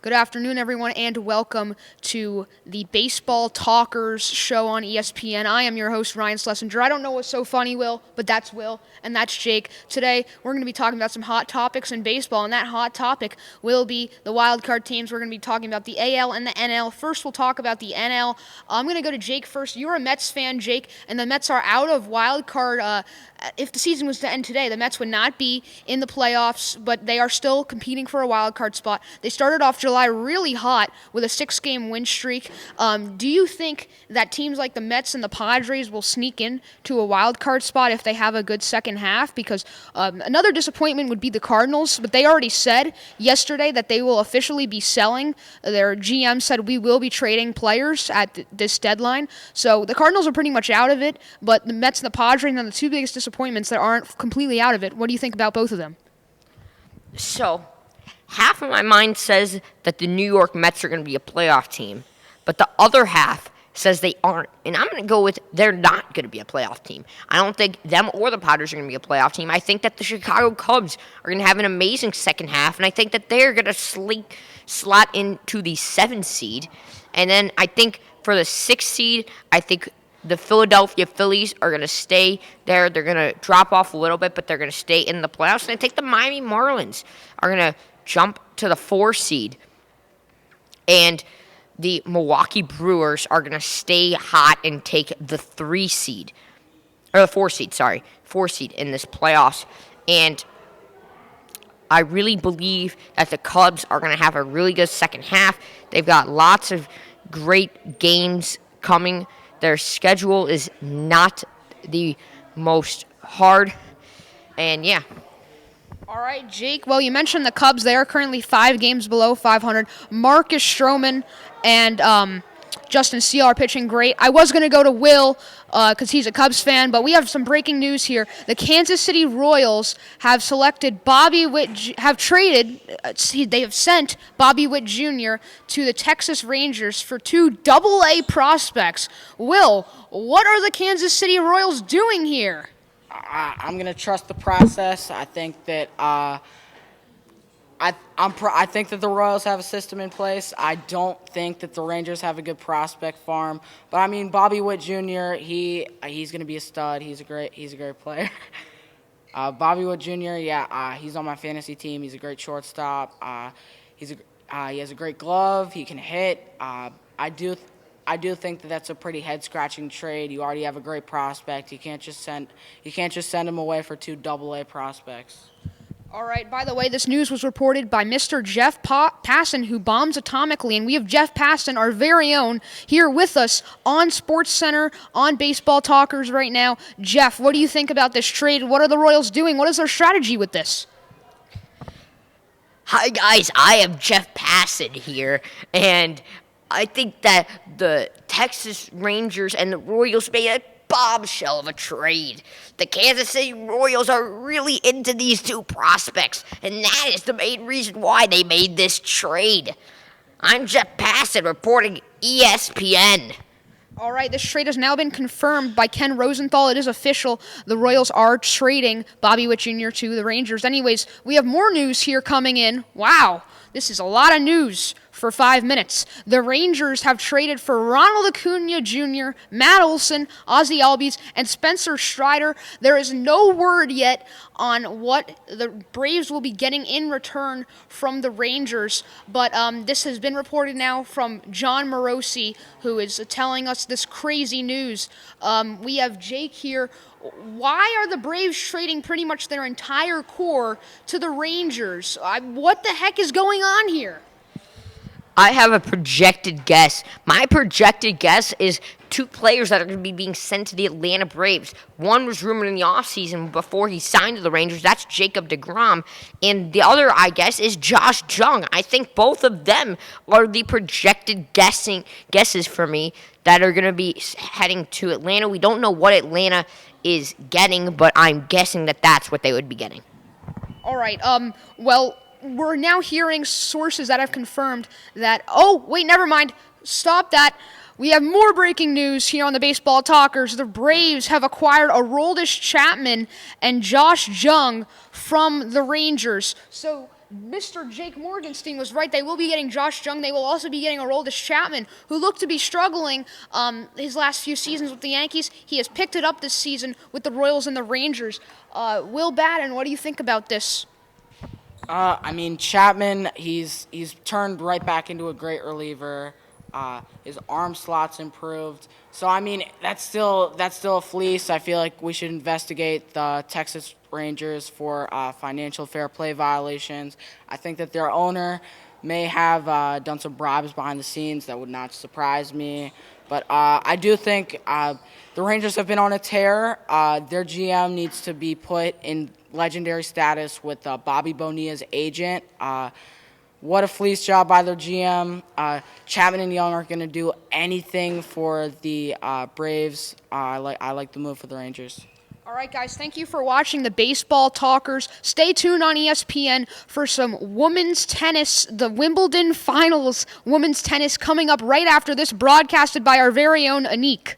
Good afternoon, everyone, and welcome to the Baseball Talkers show on ESPN. I am your host, Ryan Schlesinger. I don't know what's so funny, Will, but that's Will, and that's Jake. Today, we're going to be talking about some hot topics in baseball, and that hot topic will be the wild card teams. We're going to be talking about the AL and the NL. First, we'll talk about the NL. I'm going to go to Jake first. You're a Mets fan, Jake, and the Mets are out of wild card. If the season was to end today, the Mets would not be in the playoffs, but they are still competing for a wild card spot. They started off July really hot with a 6-game win streak. Do you think that teams like the Mets and the Padres will sneak in to a wild card spot if they have a good second half? Because another disappointment would be the Cardinals, but they already said yesterday that they will officially be selling. Their GM said we will be trading players at this deadline. So the Cardinals are pretty much out of it, but the Mets and the Padres are the two biggest disappointments that aren't completely out of it. What do you think about both of them? So, half of my mind says that the New York Mets are going to be a playoff team, but the other half says they aren't. And I'm going to go with they're not going to be a playoff team. I don't think them or the Padres are going to be a playoff team. I think that the Chicago Cubs are going to have an amazing second half, and I think that they're going to slot into the 7th seed. And then I think for the 6th seed, I think the Philadelphia Phillies are going to stay there. They're going to drop off a little bit, but they're going to stay in the playoffs. And I think the Miami Marlins are going to jump to the 4 seed. And the Milwaukee Brewers are going to stay hot and take the 3 seed. Or the 4 seed, sorry. 4 seed in this playoffs. And I really believe that the Cubs are going to have a really good second half. They've got lots of great games coming. Their schedule is not the most hard. And, yeah. All right, Jake. Well, you mentioned the Cubs. They are currently 5 games below 500. Marcus Stroman and Justin Steele are pitching great. I was going to go to Will because he's a Cubs fan, but we have some breaking news here. The Kansas City Royals have selected Bobby Witt, they have sent Bobby Witt Jr. to the Texas Rangers for 2 Double-A prospects. Will, what are the Kansas City Royals doing here? I'm going to trust the process. I think that I think that the Royals have a system in place. I don't think that the Rangers have a good prospect farm. But I mean, Bobby Witt Jr. He's going to be a stud. He's a great player. Bobby Witt Jr. He's on my fantasy team. He's a great shortstop. He has a great glove. He can hit. I do think that that's a pretty head-scratching trade. You already have a great prospect. You can't just send him away for 2 Double-A prospects. All right, by the way, this news was reported by Mr. Jeff Passan, who bombs atomically, and we have Jeff Passan, our very own, here with us on SportsCenter, on Baseball Talkers right now. Jeff, what do you think about this trade? What are the Royals doing? What is their strategy with this? Hi, guys. I am Jeff Passan here, and I think that the Texas Rangers and the Royals made a bombshell of a trade. The Kansas City Royals are really into these 2 prospects, and that is the main reason why they made this trade. I'm Jeff Passan reporting ESPN. All right, this trade has now been confirmed by Ken Rosenthal. It is official. The Royals are trading Bobby Witt Jr. to the Rangers. Anyways, we have more news here coming in. Wow, this is a lot of news for 5 minutes. The Rangers have traded for Ronald Acuna Jr., Matt Olson, Ozzie Albies, and Spencer Strider. There is no word yet on what the Braves will be getting in return from the Rangers, but this has been reported now from John Morosi, who is telling us this crazy news. We have Jake here. Why are the Braves trading pretty much their entire core to the Rangers? What the heck is going on here? I have a projected guess. My projected guess is 2 players that are going to be being sent to the Atlanta Braves. One was rumored in the offseason before he signed to the Rangers. That's Jacob deGrom. And the other, I guess, is Josh Jung. I think both of them are the projected guesses for me that are going to be heading to Atlanta. We don't know what Atlanta is getting, but I'm guessing that that's what they would be getting. All right. Well, we're now hearing sources that have confirmed that, oh, wait, never mind. Stop that. We have more breaking news here on the Baseball Talkers. The Braves have acquired Aroldis Chapman and Josh Jung from the Rangers. So Mr. Jake Morgenstein was right. They will be getting Josh Jung. They will also be getting Aroldis Chapman, who looked to be struggling his last few seasons with the Yankees. He has picked it up this season with the Royals and the Rangers. Will Batten, what do you think about this? Chapman, he's turned right back into a great reliever. His arm slot's improved. So, that's still a fleece. I feel like we should investigate the Texas Rangers for financial fair play violations. I think that their owner may have done some bribes behind the scenes. That would not surprise me. But I do think the Rangers have been on a tear. Their GM needs to be put in legendary status with Bobby Bonilla's agent. What a fleece job by their GM. Chapman and Young aren't going to do anything for the Braves. I like the move for the Rangers. All right, guys, thank you for watching the Baseball Talkers. Stay tuned on ESPN for some women's tennis, the Wimbledon Finals women's tennis coming up right after this, broadcasted by our very own Anik.